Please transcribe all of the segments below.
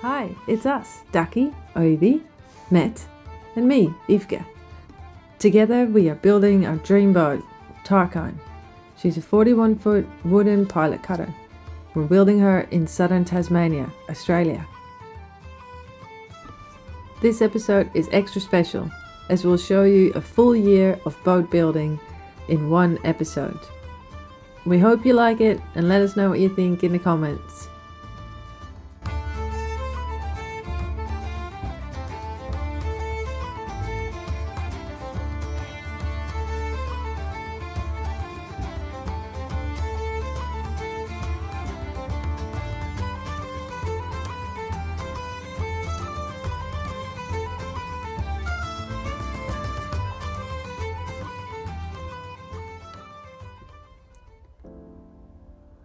Hi, it's us, Ducky, Ovi, Met, and me, Ivka. Together we are building our dream boat, Tarkine. She's a 41-foot wooden pilot cutter. We're building her in southern Tasmania, Australia. This episode is extra special, as we'll show you a full year of boat building in one episode. We hope you like it, and let us know what you think in the comments.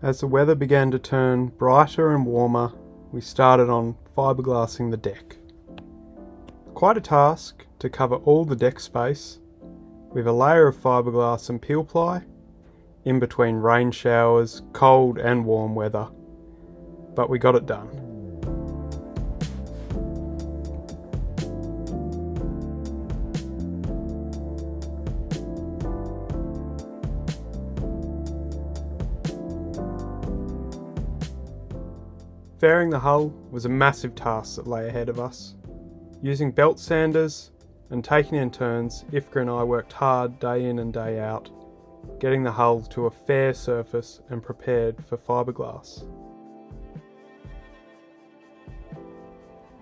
As the weather began to turn brighter and warmer, we started on fiberglassing the deck. Quite a task to cover all the deck space with a layer of fiberglass and peel ply in between rain showers, cold and warm weather, but we got it done. Fairing the hull was a massive task that lay ahead of us. Using belt sanders and taking in turns, Ivka and I worked hard day in and day out, getting the hull to a fair surface and prepared for fiberglass.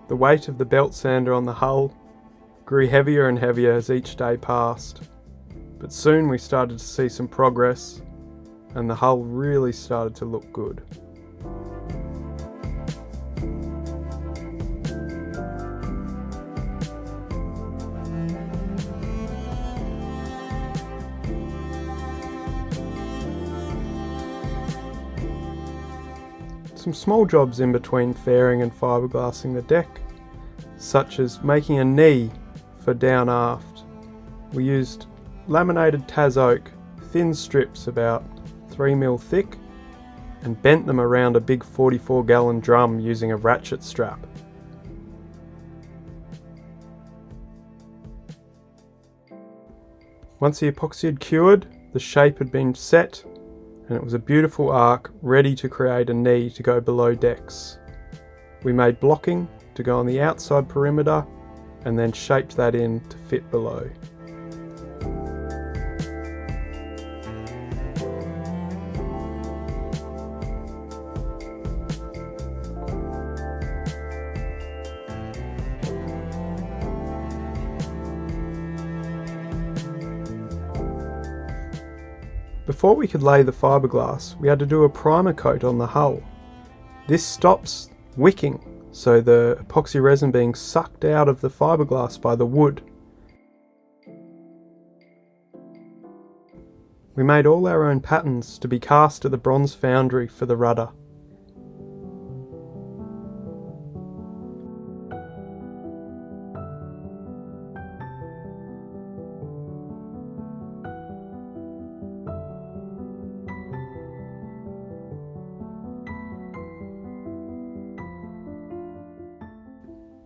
The weight of the belt sander on the hull grew heavier and heavier as each day passed, but soon we started to see some progress and the hull really started to look good. Some small jobs in between fairing and fiberglassing the deck, such as making a knee for down aft. We used laminated Tas oak, thin strips about 3mm thick, and bent them around a big 44-gallon drum using a ratchet strap. Once the epoxy had cured, the shape had been set, and it was a beautiful arc ready to create a knee to go below decks. We made blocking to go on the outside perimeter and then shaped that in to fit below. Before we could lay the fiberglass, we had to do a primer coat on the hull. This stops wicking, so the epoxy resin being sucked out of the fiberglass by the wood. We made all our own patterns to be cast at the bronze foundry for the rudder.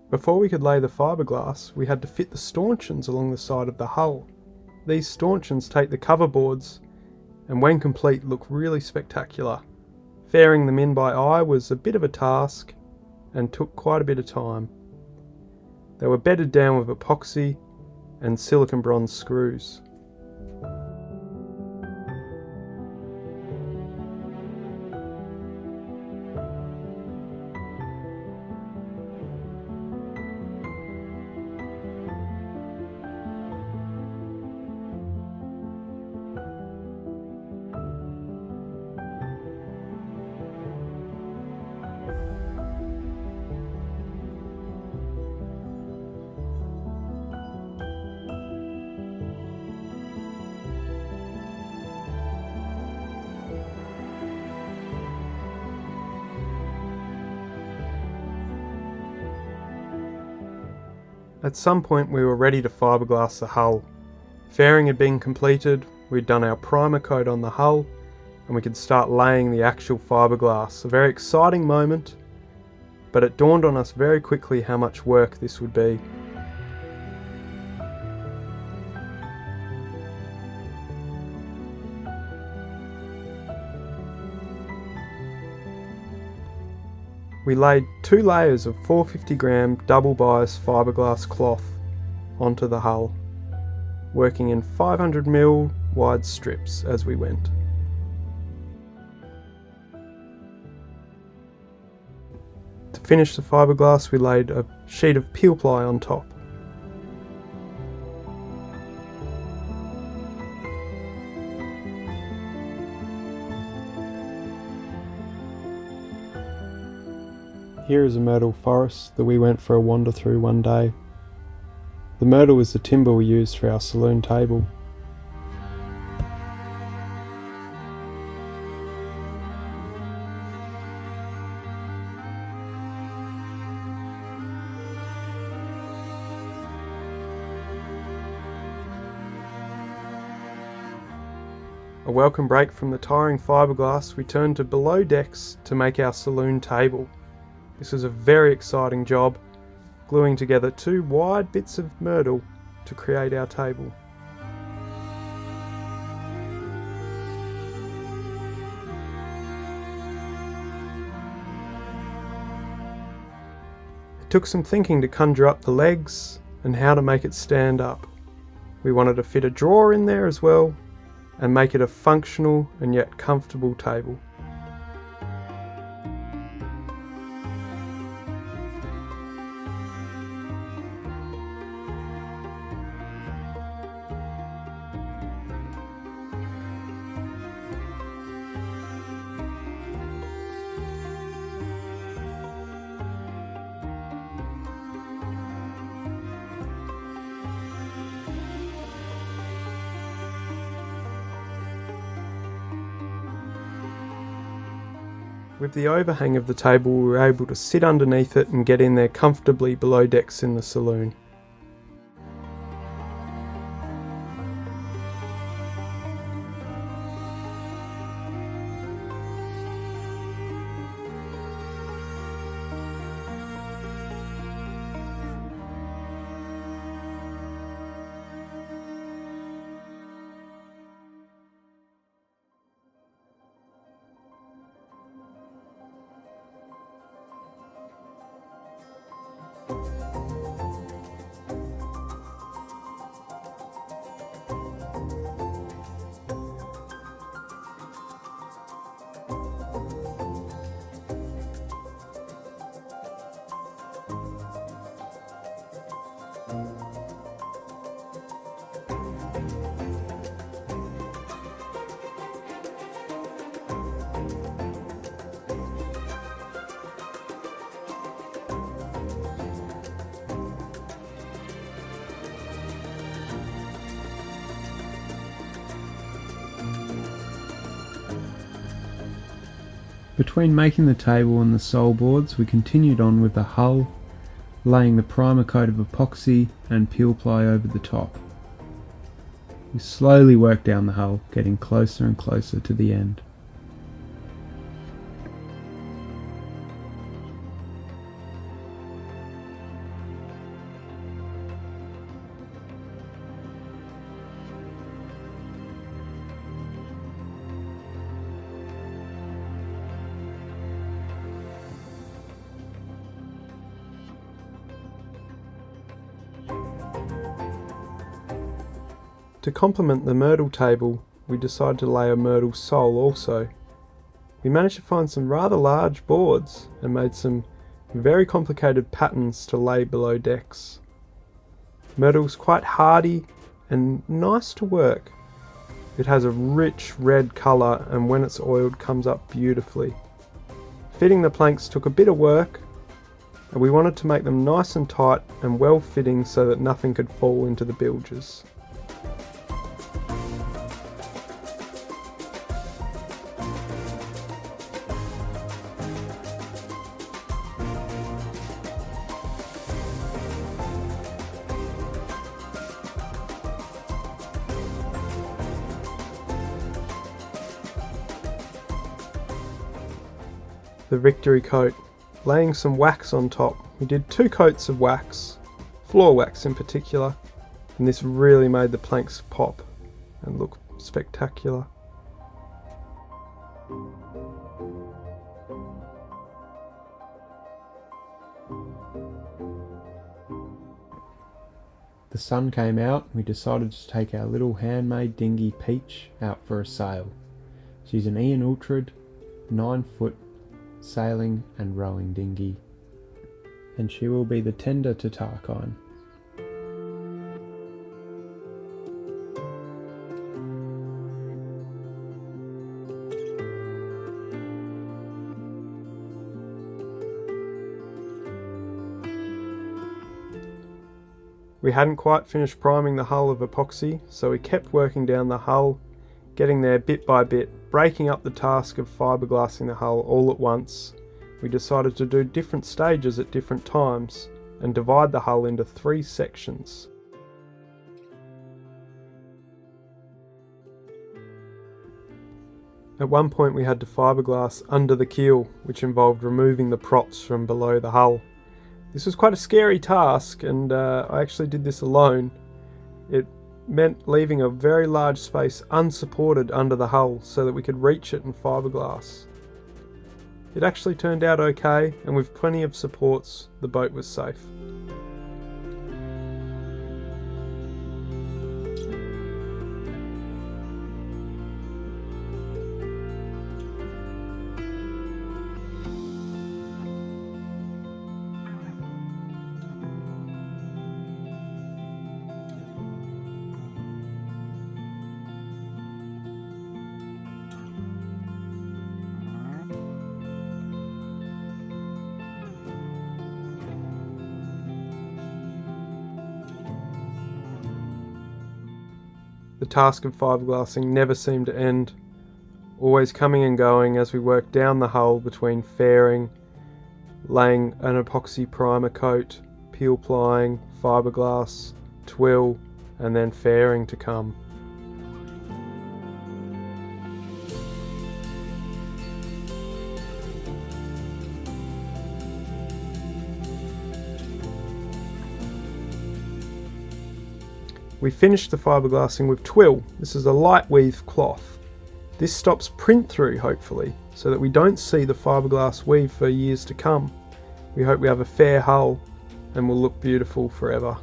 Before we could lay the fiberglass, we had to fit the stanchions along the side of the hull. These stanchions take the cover boards and when complete look really spectacular. Fairing them in by eye was a bit of a task and took quite a bit of time. They were bedded down with epoxy and silicon bronze screws. At some point we were ready to fiberglass the hull. Fairing had been completed, we'd done our primer coat on the hull, and we could start laying the actual fiberglass. A very exciting moment, but it dawned on us very quickly how much work this would be. We laid 2 layers of 450-gram double bias fiberglass cloth onto the hull, working in 500mm wide strips as we went. To finish the fiberglass, we laid a sheet of peel ply on top. Here is a myrtle forest that we went for a wander through one day. The myrtle is the timber we used for our saloon table. A welcome break from the tiring fiberglass, we turned to below decks to make our saloon table. This was a very exciting job, gluing together 2 wide bits of myrtle to create our table. It took some thinking to conjure up the legs and how to make it stand up. We wanted to fit a drawer in there as well and make it a functional and yet comfortable table. With the overhang of the table, we were able to sit underneath it and get in there comfortably below decks in the saloon. Between making the table and the sole boards, we continued on with the hull, laying the primer coat of epoxy and peel ply over the top. We slowly worked down the hull, getting closer and closer to the end. To complement the myrtle table, we decided to lay a myrtle sole also. We managed to find some rather large boards and made some very complicated patterns to lay below decks. Myrtle's quite hardy and nice to work. It has a rich red colour and when it's oiled comes up beautifully. Fitting the planks took a bit of work, and we wanted to make them nice and tight and well fitting so that nothing could fall into the bilges. The victory coat laying some wax on top. We did 2 coats of wax, floor wax in particular, and this really made the planks pop and look spectacular. The sun came out and we decided to take our little handmade dinghy Peach out for a sail. She's an Ian Ultrad 9-foot sailing and rowing dinghy, and she will be the tender to Tarkine. We hadn't quite finished priming the hull of epoxy, so we kept working down the hull, getting there bit by bit, breaking up the task of fiberglassing the hull all at once. We decided to do different stages at different times and divide the hull into 3 sections. At one point we had to fiberglass under the keel, which involved removing the props from below the hull. This was quite a scary task, and I actually did this alone. It meant leaving a very large space unsupported under the hull so that we could reach it in fiberglass. It actually turned out okay, and with plenty of supports, the boat was safe. The task of fiberglassing never seemed to end, always coming and going as we worked down the hull between fairing, laying an epoxy primer coat, peel plying, fiberglass, twill, and then fairing to come. We finished the fiberglassing with twill. This is a light weave cloth. This stops print through, hopefully, so that we don't see the fiberglass weave for years to come. We hope we have a fair hull and will look beautiful forever.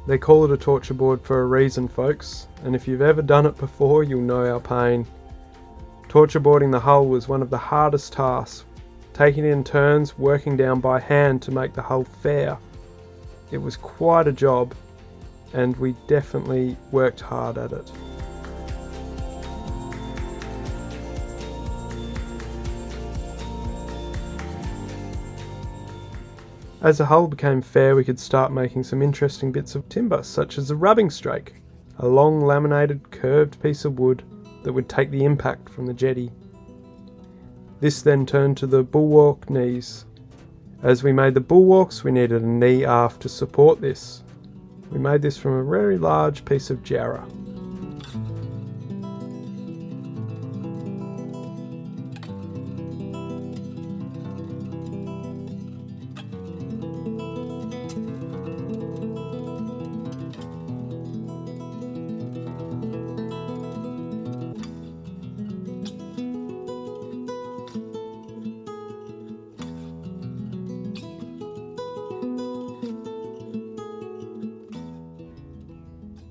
They call it a torture board for a reason, folks, and if you've ever done it before, you'll know our pain. Torture boarding the hull was one of the hardest tasks, taking it in turns, working down by hand to make the hull fair. It was quite a job, and we definitely worked hard at it. As the hull became fair, we could start making some interesting bits of timber, such as a rubbing strake, a long laminated curved piece of wood that would take the impact from the jetty. This then turned to the bulwark knees. As we made the bulwarks, we needed a knee aft to support this. We made this from a very large piece of jarrah.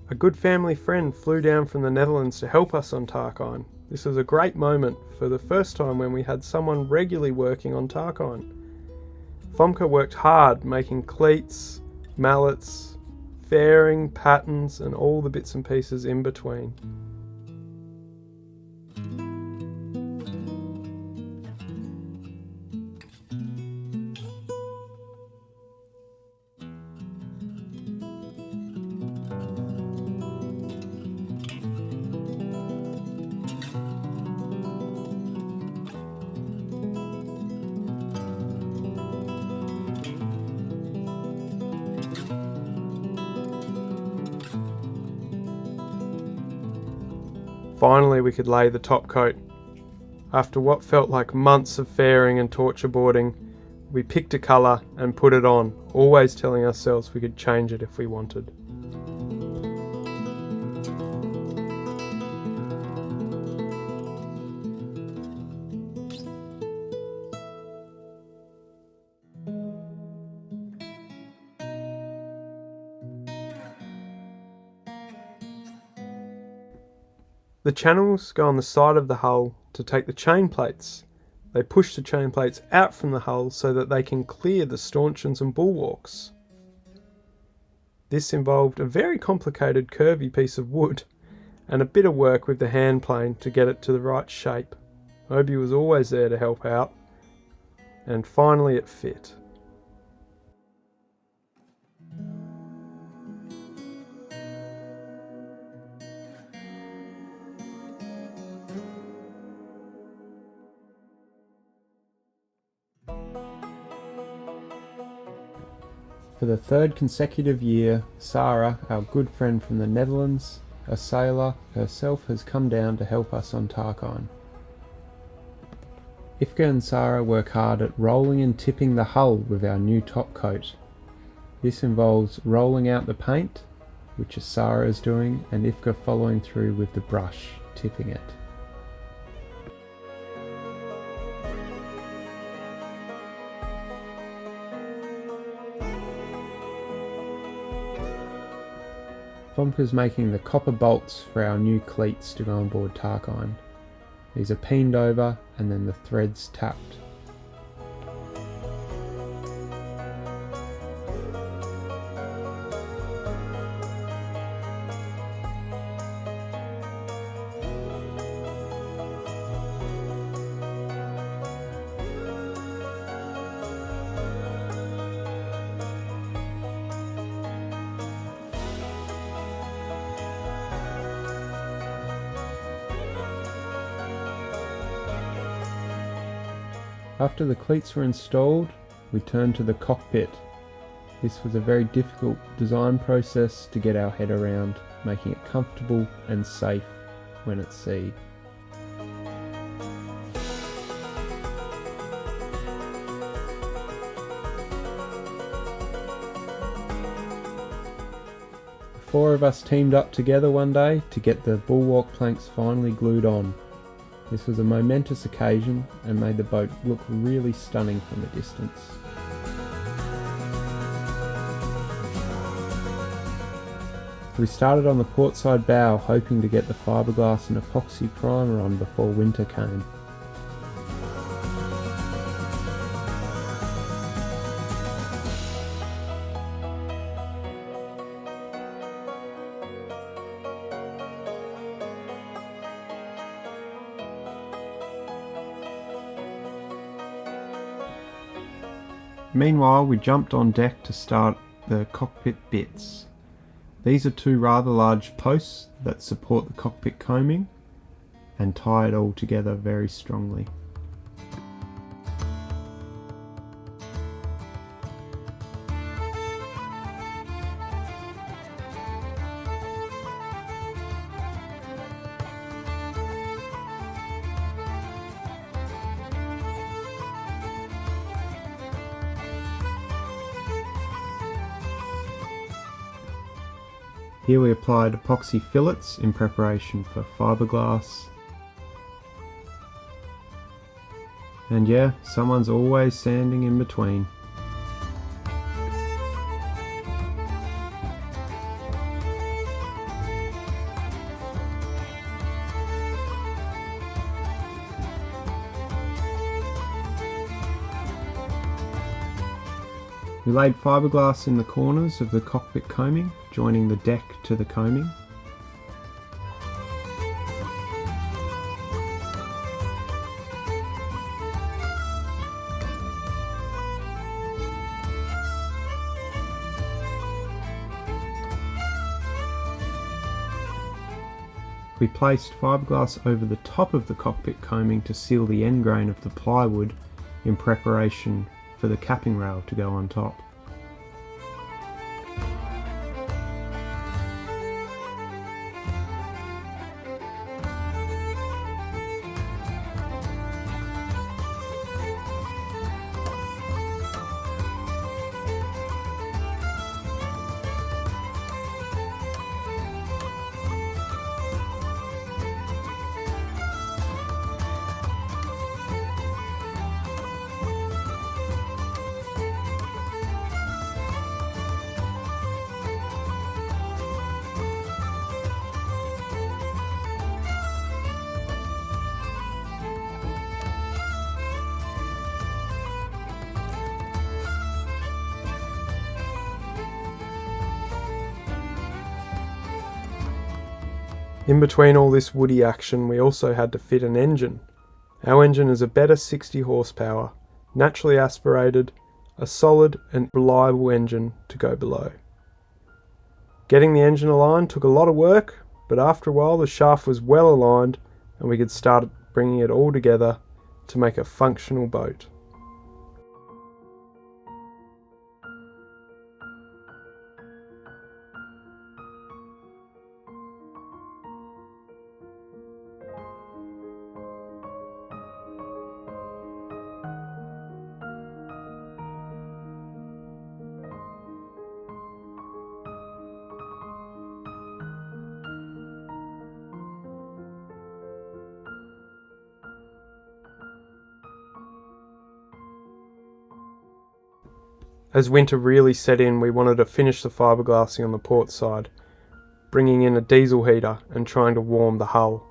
A good family friend flew down from the Netherlands to help us on Tarkine. This was a great moment for the first time when we had someone regularly working on Tarkine. Fomke worked hard making cleats, mallets, fairing, patterns and all the bits and pieces in between. Finally we could lay the top coat. After what felt like months of fairing and torture boarding, we picked a colour and put it on, always telling ourselves we could change it if we wanted. The channels go on the side of the hull to take the chain plates. They push the chain plates out from the hull so that they can clear the stanchions and bulwarks. This involved a very complicated curvy piece of wood and a bit of work with the hand plane to get it to the right shape. Obi was always there to help out, and finally it fit. For the third consecutive year, Sarah, our good friend from the Netherlands, a sailor herself, has come down to help us on Tarkine. Ifka and Sarah work hard at rolling and tipping the hull with our new top coat. This involves rolling out the paint, which Sarah is doing, and Ifka following through with the brush, tipping it. Fomka's making the copper bolts for our new cleats to go on board Tarkine. These are peened over and then the threads tapped. After the cleats were installed, we turned to the cockpit. This was a very difficult design process to get our head around, making it comfortable and safe when at sea. The four of us teamed up together one day to get the bulwark planks finally glued on. This was a momentous occasion and made the boat look really stunning from a distance. We started on the portside bow, hoping to get the fiberglass and epoxy primer on before winter came. Meanwhile, we jumped on deck to start the cockpit bits. These are two rather large posts that support the cockpit combing and tie it all together very strongly. Here we applied epoxy fillets in preparation for fiberglass. And yeah, someone's always sanding in between. We laid fiberglass in the corners of the cockpit combing, joining the deck to the combing. We placed fiberglass over the top of the cockpit combing to seal the end grain of the plywood in preparation for the capping rail to go on top. In between all this woody action, we also had to fit an engine. Our engine is a better 60 horsepower, naturally aspirated, a solid and reliable engine to go below. Getting the engine aligned took a lot of work, but after a while the shaft was well aligned and we could start bringing it all together to make a functional boat. As winter really set in, we wanted to finish the fiberglassing on the port side, bringing in a diesel heater and trying to warm the hull.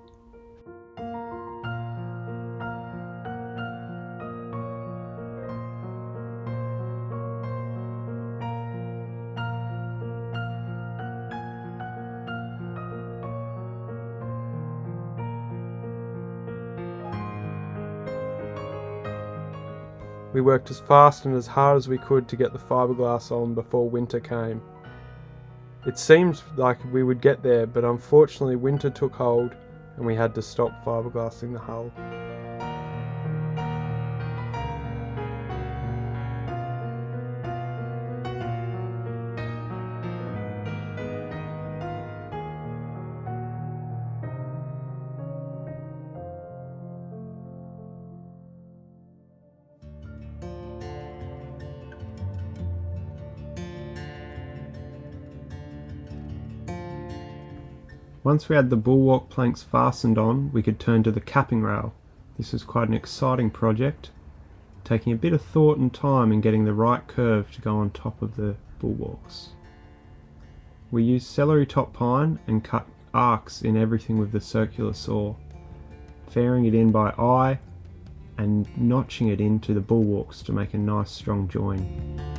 We worked as fast and as hard as we could to get the fiberglass on before winter came. It seemed like we would get there, but unfortunately winter took hold and we had to stop fiberglassing the hull. Once we had the bulwark planks fastened on, we could turn to the capping rail. This was quite an exciting project, taking a bit of thought and time in getting the right curve to go on top of the bulwarks. We used celery top pine and cut arcs in everything with the circular saw, fairing it in by eye and notching it into the bulwarks to make a nice strong join.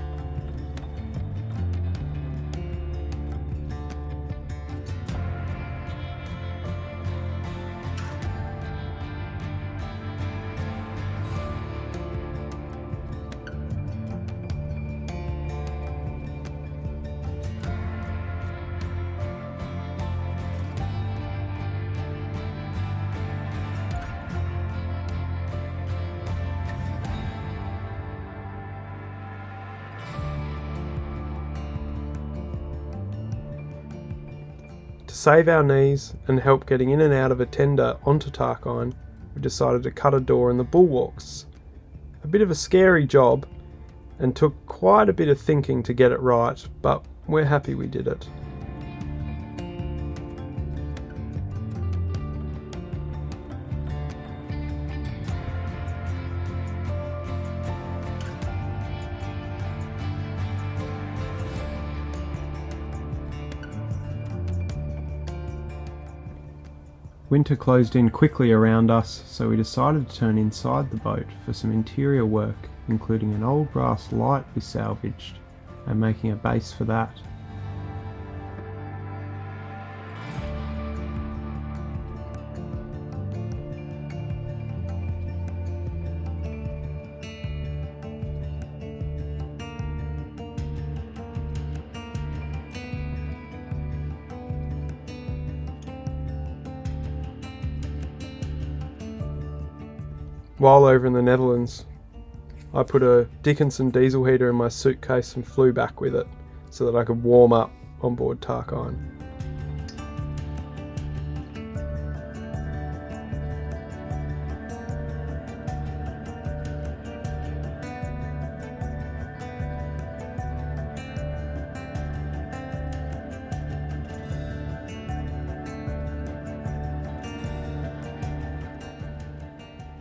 To save our knees and help getting in and out of a tender onto Tarkine, we decided to cut a door in the bulwarks. A bit of a scary job and took quite a bit of thinking to get it right, but we're happy we did it. Winter closed in quickly around us, so we decided to turn inside the boat for some interior work, including an old brass light we salvaged and making a base for that. While over in the Netherlands, I put a Dickinson diesel heater in my suitcase and flew back with it so that I could warm up on board Tarkine.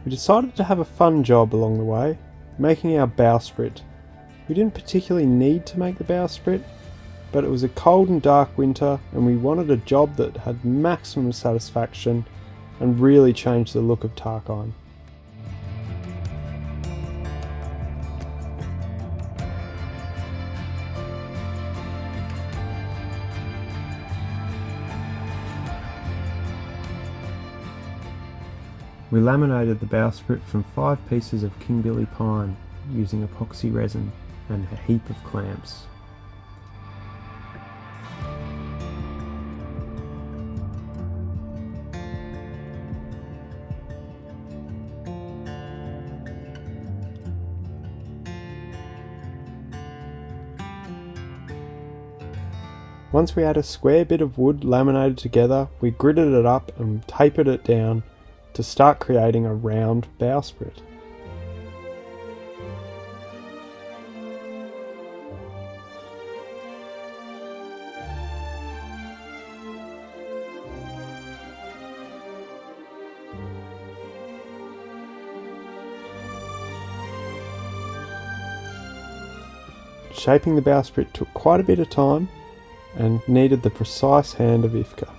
We decided to have a fun job along the way, making our bowsprit. We didn't particularly need to make the bowsprit, but it was a cold and dark winter and we wanted a job that had maximum satisfaction and really changed the look of Tarkine. We laminated the bowsprit from 5 pieces of King Billy pine using epoxy resin and a heap of clamps. Once we had a square bit of wood laminated together, we gridded it up and tapered it down to start creating a round bowsprit. Shaping the bowsprit took quite a bit of time and needed the precise hand of Ifka.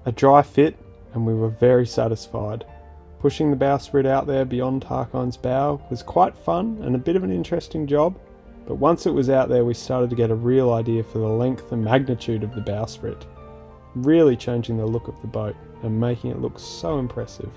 A dry fit, and we were very satisfied. Pushing the bowsprit out there beyond Tarkine's bow was quite fun and a bit of an interesting job, but once it was out there we started to get a real idea for the length and magnitude of the bowsprit, really changing the look of the boat and making it look so impressive.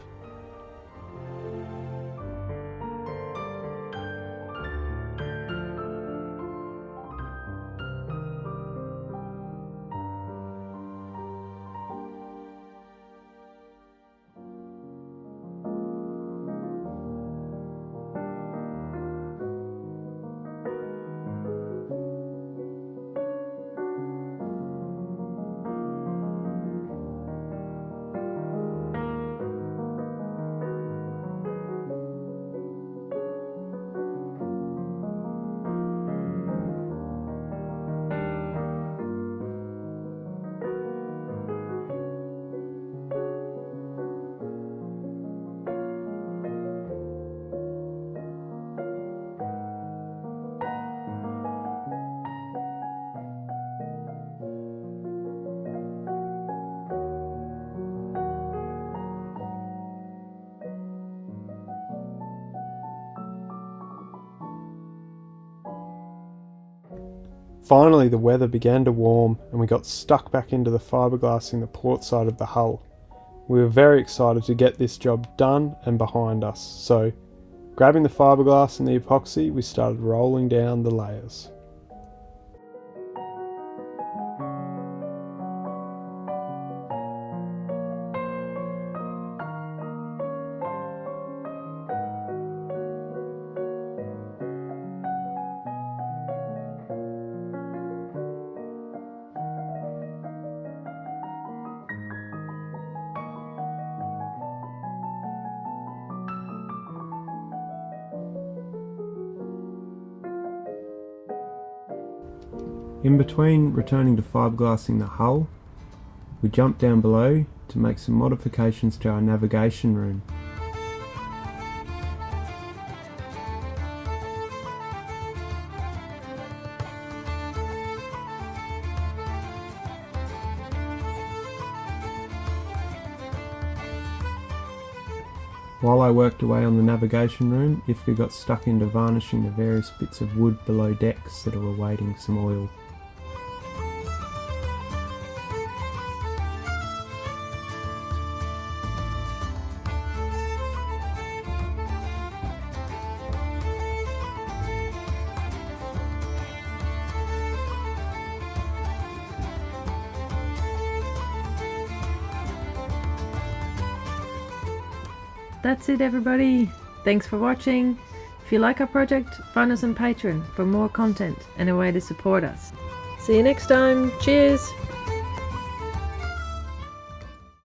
Finally the weather began to warm and we got stuck back into the fiberglassing the port side of the hull. We were very excited to get this job done and behind us, so grabbing the fiberglass and the epoxy we started rolling down the layers. In between returning to fiberglassing the hull, we jumped down below to make some modifications to our navigation room. While I worked away on the navigation room, Ifka got stuck into varnishing the various bits of wood below decks that are awaiting some oil. That's it everybody, thanks for watching. If you like our project, find us on Patreon for more content and a way to support us. See you next time, cheers!